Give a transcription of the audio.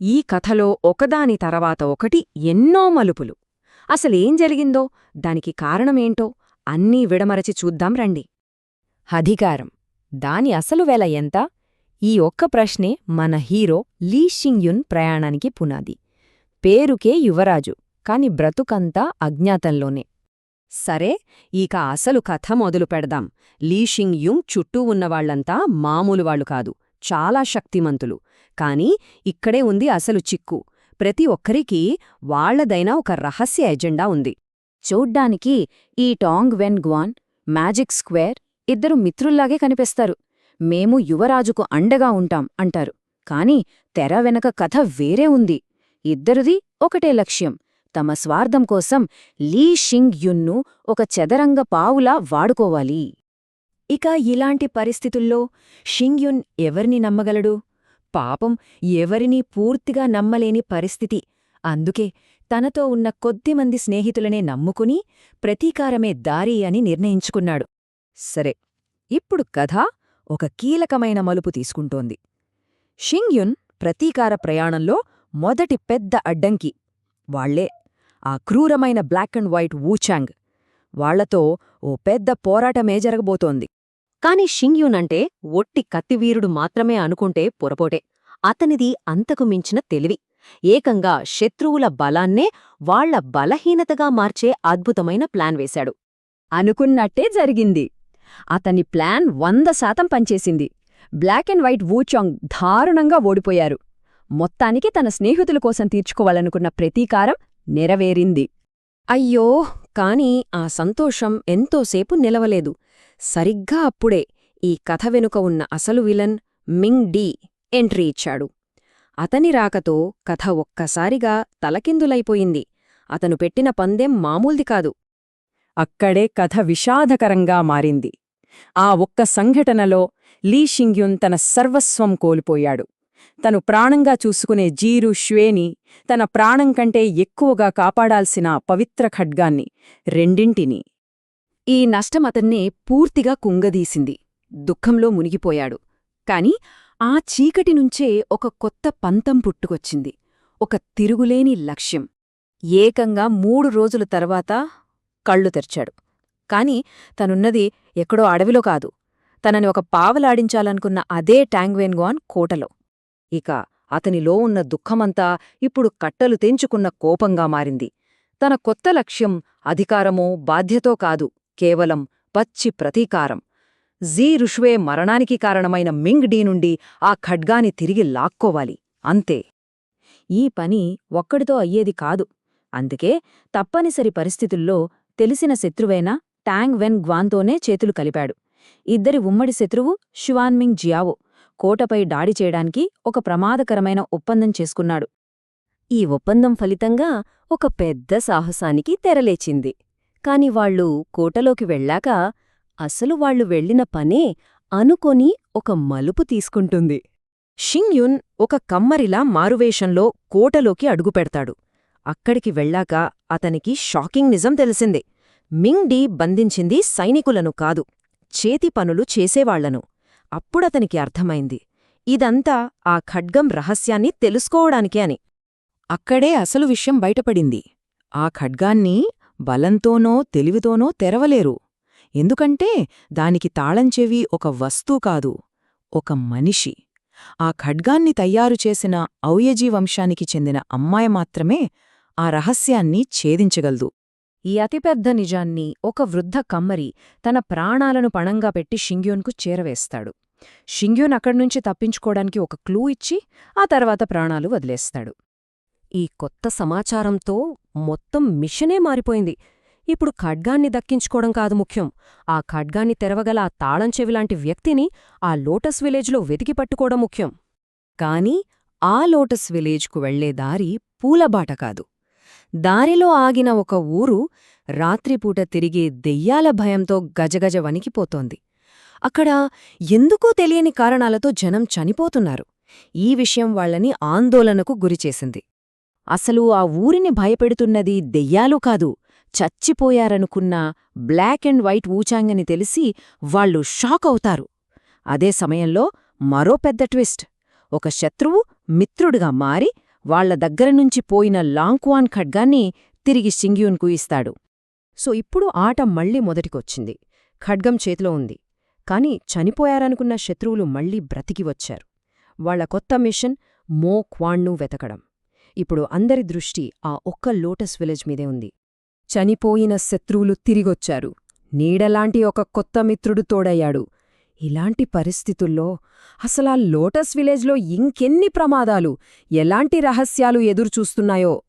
ఈ కథలో ఒకదాని తర్వాత ఒకటి ఎన్నో మలుపులు. అసలేం జరిగిందో, దానికి కారణమేంటో అన్నీ విడమరచి చూద్దాం రండి. అధికారం, దాని అసలు వెల ఎంత? ఈ ఒక్క ప్రశ్నే మన హీరో లీ షింగ్యున్ ప్రయాణానికి పునాది. పేరుకే యువరాజు, కాని బ్రతుకంతా అజ్ఞాతంలోనే. సరే, ఇక అసలు కథ మొదలు పెడదాం. లీ షింగ్యున్ చుట్టూ ఉన్నవాళ్లంతా మామూలువాళ్లు కాదు, చాలా శక్తిమంతులు. కాని ఇక్కడే ఉంది అసలు చిక్కు. ప్రతి ఒక్కరికీ వాళ్లదైనా ఒక రహస్య ఎజెండా ఉంది. చూడ్డానికి ఈ టాంగ్ వెన్ గ్వాన్, మ్యాజిక్ స్క్వేర్ ఇద్దరు మిత్రుల్లాగే కనిపిస్తారు. మేము యువరాజుకు అండగా ఉంటాం అంటారు. కాని తెర వెనక కథ వేరే ఉంది. ఇద్దరిది ఒకటే లక్ష్యం, తమ స్వార్థం కోసం లీ షింగ్యున్ను ఒక చదరంగ పావులా వాడుకోవాలి. ఇక ఇలాంటి పరిస్థితుల్లో షింగ్యున్ ఎవర్ని నమ్మగలడు? పాపం, ఎవరినీ పూర్తిగా నమ్మలేని పరిస్థితి. అందుకే తనతో ఉన్న కొద్దిమంది స్నేహితులనే నమ్ముకుని ప్రతీకారమే దారి అని నిర్ణయించుకున్నాడు. సరే, ఇప్పుడు కథ ఒక కీలకమైన మలుపు తీసుకుంటోంది. షింగ్యున్ ప్రతీకార ప్రయాణంలో మొదటి పెద్ద అడ్డంకి వాళ్లే, ఆ క్రూరమైన బ్లాక్ అండ్ వైట్ వూచాంగ్. వాళ్లతో ఓ పెద్ద పోరాటమే జరగబోతోంది. కాని షింగ్యున్ అంటే ఒట్టి కత్తివీరుడు మాత్రమే అనుకుంటే పొరపోటే. అతనిది అంతకు మించిన తెలివి. ఏకంగా శత్రువుల బలాన్నే వాళ్ల బలహీనతగా మార్చే అద్భుతమైన ప్లాన్ వేశాడు. అనుకున్నట్టే జరిగింది. అతని ప్లాన్ 100% పనిచేసింది. బ్లాక్ అండ్ వైట్ వూచాంగ్ దారుణంగా ఓడిపోయారు. మొత్తానికి తన స్నేహితుల కోసం తీర్చుకోవాలనుకున్న ప్రతీకారం నెరవేరింది. అయ్యో, కాని ఆ సంతోషం ఎంతోసేపు నిలవలేదు. సరిగ్గా అప్పుడే ఈ కథ వెనుక ఉన్న అసలు విలన్ మింగ్ డి ఎంట్రీ ఇచ్చాడు. అతని రాకతో కథ ఒక్కసారిగా తలకిందులైపోయింది. అతను పెట్టిన పందెం మామూల్ది కాదు. అక్కడే కథ విషాదకరంగా మారింది. ఆ ఒక్క సంఘటనలో లీ షింగ్యున్ తన సర్వస్వం కోల్పోయాడు. తను ప్రాణంగా చూసుకునే జీరు ష్వేని, తన ప్రాణం కంటే ఎక్కువగా కాపాడాల్సిన పవిత్ర ఖడ్గాన్ని, రెండింటినీ. ఈ నష్టం అతన్నే పూర్తిగా కుంగదీసింది. దుఃఖంలో మునిగిపోయాడు. కాని ఆ చీకటి నుంచే ఒక కొత్త పంతం పుట్టుకొచ్చింది, ఒక తిరుగులేని లక్ష్యం. ఏకంగా 3 రోజుల తర్వాత కళ్ళు తెరిచాడు. కాని తనున్నది ఎక్కడో అడవిలో కాదు, తనని ఒక పావలాడించాలనుకున్న అదే టాంగ్వెన్గ్వాన్ కోటలో. ఇక అతనిలో ఉన్న దుఃఖమంతా ఇప్పుడు కట్టలు తెంచుకున్న కోపంగా మారింది. తన కొత్త లక్ష్యం అధికారమో బాధ్యతో కాదు, కేవలం పచ్చి ప్రతీకారం. జీ రుష్వే మరణానికి కారణమైన మింగ్ డీ నుండి ఆ ఖడ్గాని తిరిగి లాక్కోవాలి, అంతే. ఈ పని ఒక్కడితో అయ్యేది కాదు. అందుకే తప్పనిసరి పరిస్థితుల్లో తెలిసిన శత్రువైన టాంగ్ వెన్ గ్వాన్తోనే చేతులు కలిపాడు. ఇద్దరి ఉమ్మడి శత్రువు షువాన్మింగ్ జియావో కోటపై దాడి చేయడానికి ఒక ప్రమాదకరమైన ఒప్పందం చేసుకున్నాడు. ఈ ఒప్పందం ఫలితంగా ఒక పెద్ద సాహసానికి తెరలేచింది. కాని వాళ్లు కోటలోకి వెళ్ళాక అసలు వాళ్లు వెళ్లిన పనే అనుకోని ఒక మలుపు తీసుకుంటుంది. షింగ్యున్ ఒక కమ్మరిలా మారువేషంలో కోటలోకి అడుగుపెడతాడు. అక్కడికి వెళ్ళాక అతనికి షాకింగ్ నిజం తెలిసిందే. మింగ్ డీ బంధించింది సైనికులను కాదు, చేతి పనులు చేసేవాళ్లను. అప్పుడతనికి అర్థమైంది, ఇదంతా ఆ ఖడ్గం రహస్యాన్ని తెలుసుకోవడానికే అని. అక్కడే అసలు విషయం బయటపడింది. ఆ ఖడ్గాన్ని బలంతోనో తెలివితోనో తెరవలేరు. ఎందుకంటే దానికి తాళంచెవి ఒక వస్తువు కాదు, ఒక మనిషి. ఆ ఖడ్గాన్ని తయారుచేసిన ఔయజీ వంశానికి చెందిన అమ్మాయి మాత్రమే ఆ రహస్యాన్ని ఛేదించగలదు. ఈ అతిపెద్ద నిజాన్ని ఒక వృద్ధ కమ్మరి తన ప్రాణాలను పణంగా పెట్టి షింగ్యున్కు చేరవేస్తాడు. షింగ్యున్ అక్కడ్నుంచి తప్పించుకోవడానికి ఒక క్లూ ఇచ్చి ఆ తర్వాత ప్రాణాలు వదిలేస్తాడు. ఈ కొత్త సమాచారంతో మొత్తం మిషనే మారిపోయింది. ఇప్పుడు ఖడ్గాన్ని దక్కించుకోవడం కాదు ముఖ్యం, ఆ ఖడ్గాన్ని తెరవగల ఆ తాళంచెవిలాంటి వ్యక్తిని ఆ లోటస్ విలేజ్లో వెతికి పట్టుకోవడం ముఖ్యం. కాని ఆ లోటస్ విలేజ్కు వెళ్లే దారి పూలబాట కాదు. దారిలో ఆగిన ఒక ఊరు రాత్రిపూట తిరిగే దెయ్యాల భయంతో గజగజ వణికిపోతోంది. అక్కడ ఎందుకో తెలియని కారణాలతో జనం చనిపోతున్నారు. ఈ విషయం వాళ్లని ఆందోళనకు గురిచేసింది. అసలు ఆ ఊరిని భయపెడుతున్నది దెయ్యాలు కాదు, చచ్చిపోయారనుకున్న బ్లాక్ అండ్ వైట్ వూచాంగ్ అని తెలిసి వాళ్లు షాక్ అవుతారు. అదే సమయంలో మరో పెద్ద ట్విస్ట్. ఒక శత్రువు మిత్రుడిగా మారి వాళ్ల దగ్గరనుంచి పోయిన లాంగ్క్వాన్ ఖడ్గాన్ని తిరిగి షింగ్యూన్కు ఇస్తాడు. సో ఇప్పుడు ఆట మళ్లీ మొదటికొచ్చింది. ఖడ్గం చేతిలో ఉంది. కాని చనిపోయారనుకున్న శత్రువులు మళ్లీ బ్రతికి వచ్చారు. వాళ్ల కొత్త మిషన్ మో క్వాన్ను వెతకడం. ఇప్పుడు అందరి దృష్టి ఆ ఒక్క లోటస్ విలేజ్ మీదే ఉంది. చనిపోయిన శత్రువులు తిరిగొచ్చారు. నీడలాంటి ఒక కొత్త మిత్రుడు తోడయ్యాడు. ఇలాంటి పరిస్థితుల్లో అసలా లోటస్ విలేజ్లో ఇంకెన్ని ప్రమాదాలు, ఎలాంటి రహస్యాలు ఎదురుచూస్తున్నాయో